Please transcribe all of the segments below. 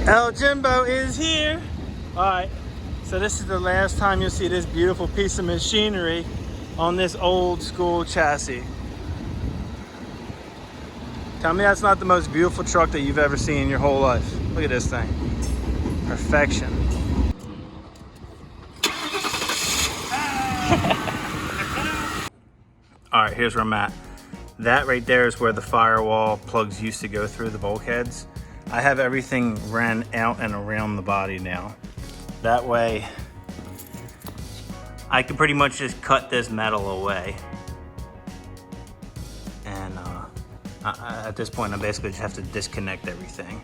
El Jimbo is here. All right, so this is the last time you'll see this beautiful piece of machinery on this old school chassis. Tell me that's not the most beautiful truck that you've ever seen in your whole life. Look at this thing. Perfection. All right, here's where I'm at. That right there is where the firewall plugs used to go through, the bulkheads. I have everything ran out and around the body now. That way, I can pretty much just cut this metal away. And at this point, I basically just have to disconnect everything.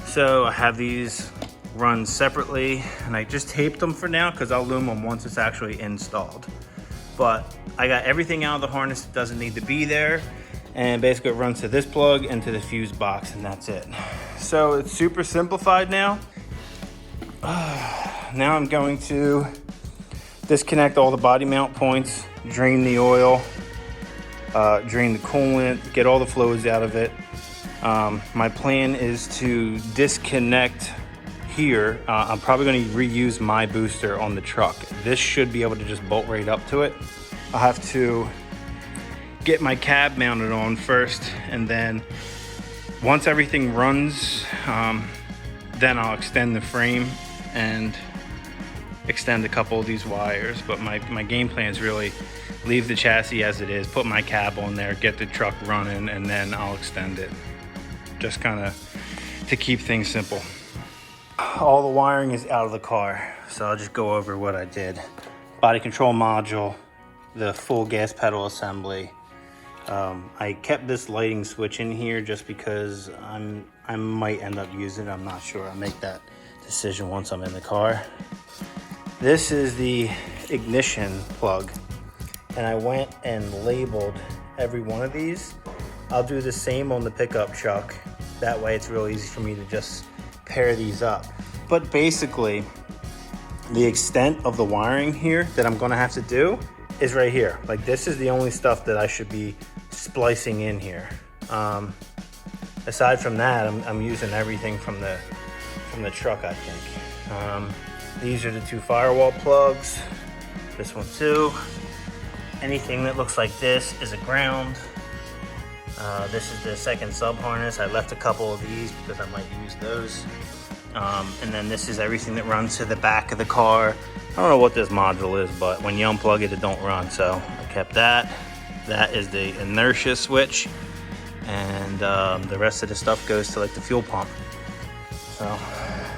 So I have these run separately, and I just taped them for now because I'll loom them once it's actually installed. But I got everything out of the harness that doesn't need to be there, and basically it runs to this plug and to the fuse box, and that's it. So it's super simplified now. Now I'm going to disconnect all the body mount points, drain the oil, drain the coolant, get all the fluids out of it. My plan is to disconnect here. I'm probably going to reuse my booster on the truck. This should be able to just bolt right up to it. I'll have to get my cab mounted on first, and then once everything runs, then I'll extend the frame and extend a couple of these wires. But my game plan is really leave the chassis as it is, put my cab on there, get the truck running, and then I'll extend it. Just kind of to keep things simple. All the wiring is out of the car, so I'll just go over what I did. Body control module, the full gas pedal assembly. I kept this lighting switch in here just because I might end up using it. I'm not sure. I'll make that decision once I'm in the car. This is the ignition plug, and I went and labeled every one of these. I'll do the same on the pickup truck. That way it's real easy for me to just pair these up. But basically, the extent of the wiring here that I'm gonna have to do is right here. Like, this is the only stuff that I should be splicing in here. Aside from that, I'm using everything from the truck, I think. These are the two firewall plugs. This one too. Anything that looks like this is a ground. This is the second sub harness. I left a couple of these because I might use those. And then this is everything that runs to the back of the car. I don't know what this module is, but when you unplug it, it don't run. So I kept that. That is the inertia switch. And the rest of the stuff goes to like the fuel pump. So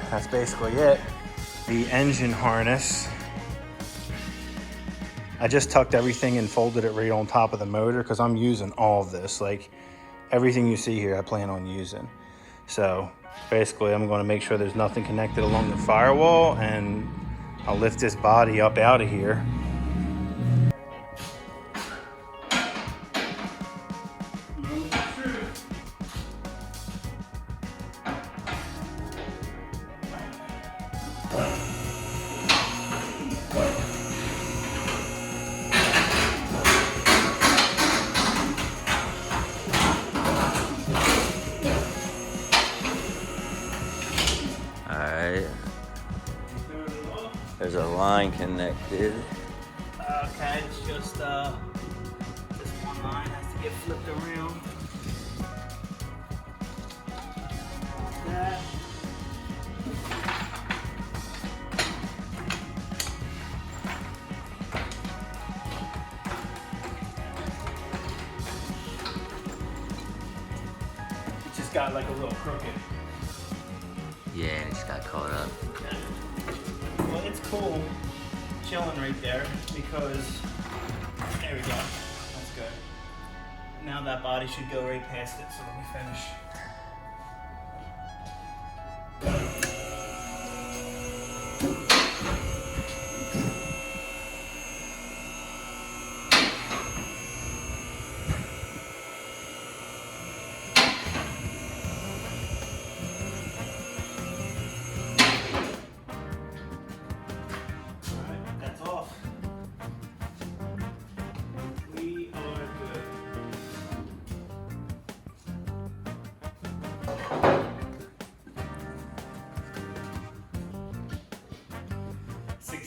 that's basically it. The engine harness. I just tucked everything and folded it right on top of the motor because I'm using all of this. Like, everything you see here, I plan on using. So basically, I'm going to make sure there's nothing connected along the firewall, and I'll lift this body up out of here. Alright. There's a line connected. Okay, it's just this one line has to get flipped around. That. It just got like a little crooked. Yeah, it just got caught up. Okay. Well, it's cool chilling right there because, there we go, that's good. Now that body should go right past it, so let me finish.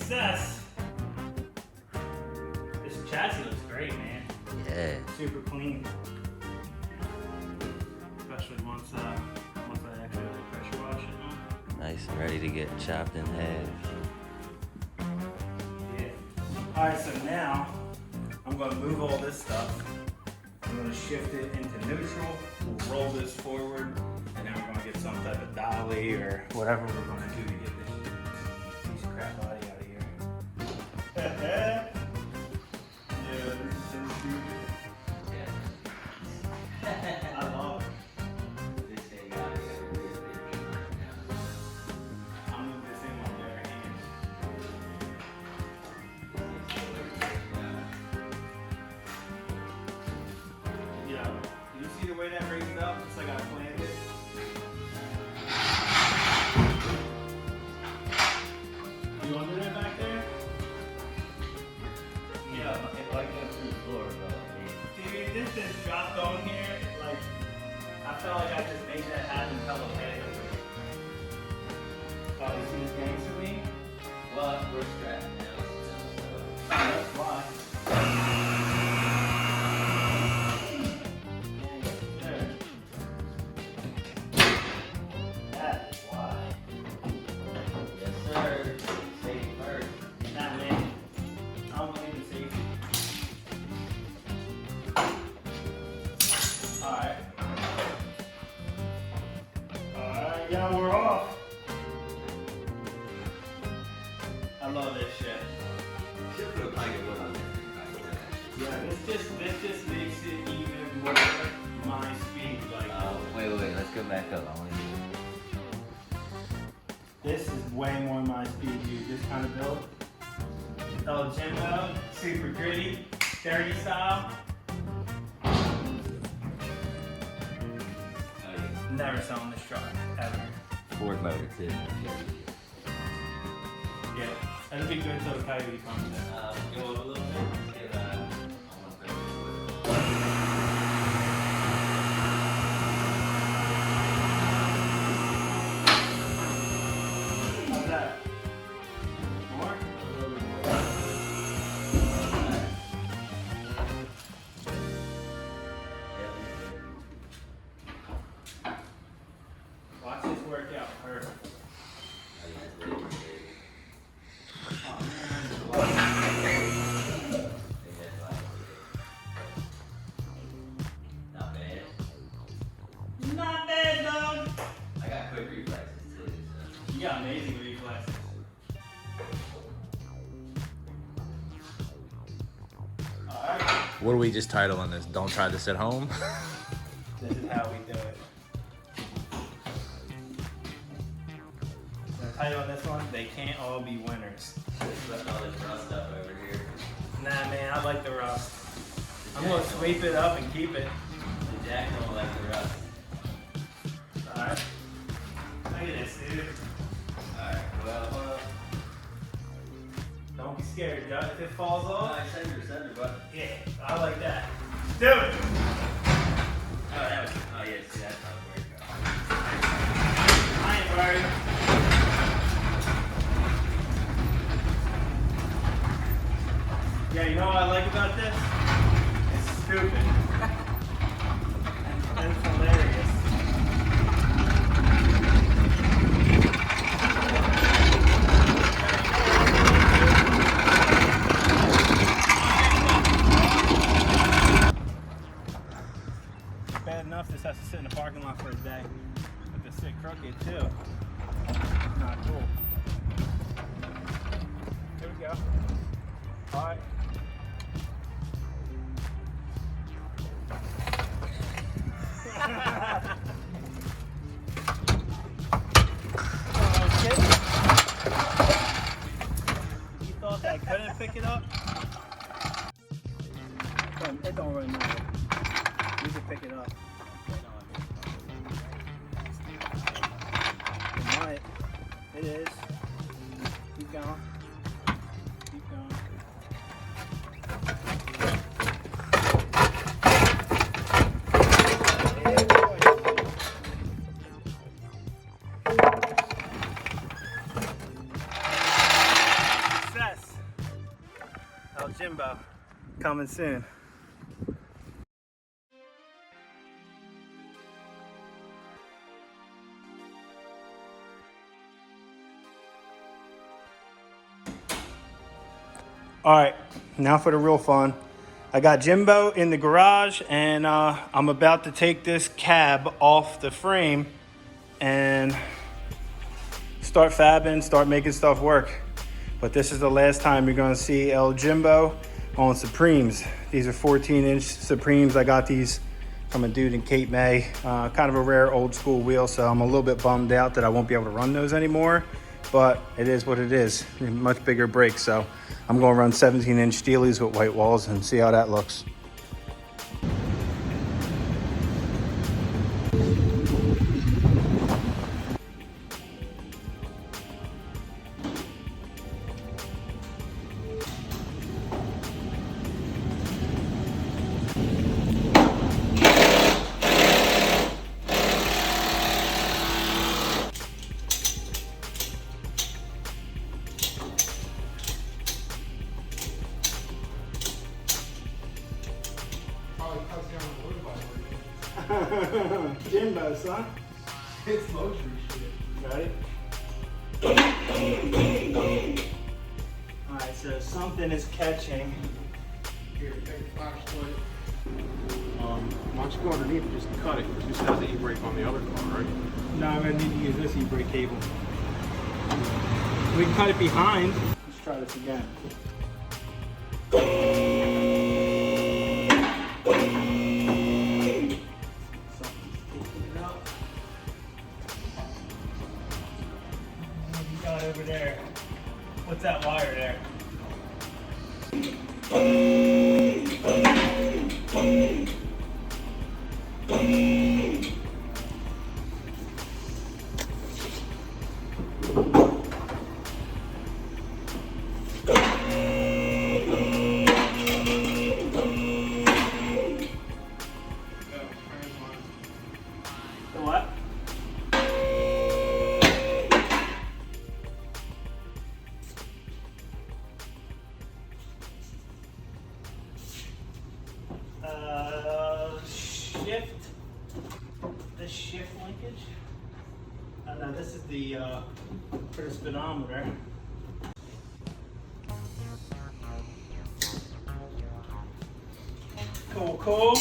success. This chassis looks great, man. Yeah. Super clean. Especially once I actually pressure wash it. Nice and ready to get chopped in half. Yeah. Alright, so now I'm going to move all this stuff. I'm going to shift it into neutral. We'll roll this forward, and then we're going to get some type of dolly or whatever we're going to do to get this piece of crap body out of here. Yeah, this is so stupid. I love it. This thing got me I'll move this in with their hands. Yo, do you see the way that raised up? It's like I planned it. You want to do that back there? Yeah, If I go through the floor, dude, this just dropped on here. Like, I felt like I just made that happen telepathically. Oh, you see this gangster lean? well, we're strapped now. That's why. There. That is why. Yes, sir. Safety first. Nah, man. I don't believe in safety. Alright. Alright, yeah, we're off. I love this shit. Should put a plank of wood on there. Yeah, this just makes it even more my speed. Like, Wait, let's go back up. I want to this is way more my speed, dude. This kind of build. Oh, Jimbo, super gritty, dirty style. Never selling this truck, ever. Ford motor, too. Yeah, that'll be good until the Coyote comes in. Go up a little bit. Let's get, How's that? More? A little bit more. Watch this work out perfect. Oh, Not bad. not bad, dog. I got quick reflexes, too. So. You got amazing reflexes. Alright, What do we just title on this? Don't try this at home. this is how we do it. The title on this one, they can't all be winners. Just left all this rust up over here. Nah, man, I like the rust. I'm gonna sweep it up and keep it. The jack don't like the rust. Alright. Look at this, dude. Alright, well, Don't be scared, Joe. If it falls off, center button. yeah, I like that. Do it! Oh, that was, oh yeah, see, that's how it works. I ain't worried. Yeah, you know what I like about this? It's stupid. and it's hilarious. Bad enough this has to sit in the parking lot for a day. But to sit crooked too. Not cool. Here we go. Alright. You thought I couldn't pick it up? It don't really matter. You can pick it up. It might. It is. Keep going. Keep going. Yeah, boy. Set. Jimbo. Coming soon. All right, now for the real fun. I got Jimbo in the garage, and I'm about to take this cab off the frame and start fabbing, start making stuff work. But this is the last time you're gonna see El Jimbo on Supremes. These are 14-inch Supremes. I got these from a dude in Cape May. Kind of a rare old school wheel, so I'm a little bit bummed out that I won't be able to run those anymore. But it is what it is. Much bigger brakes, so I'm gonna run 17-inch Steelies with white walls and see how that looks. Jimbo, son. It's luxury shit. Right? Alright, so something is catching. Here, take a flashlight. Why don't you go underneath and just cut it? Because you still have the e-brake on the other car, right? No, I'm gonna need to use this e-brake cable. We can cut it behind. Let's try this again. Over there. What's that wire there? The what? Shift linkage. No, this is the for the speedometer. Cool.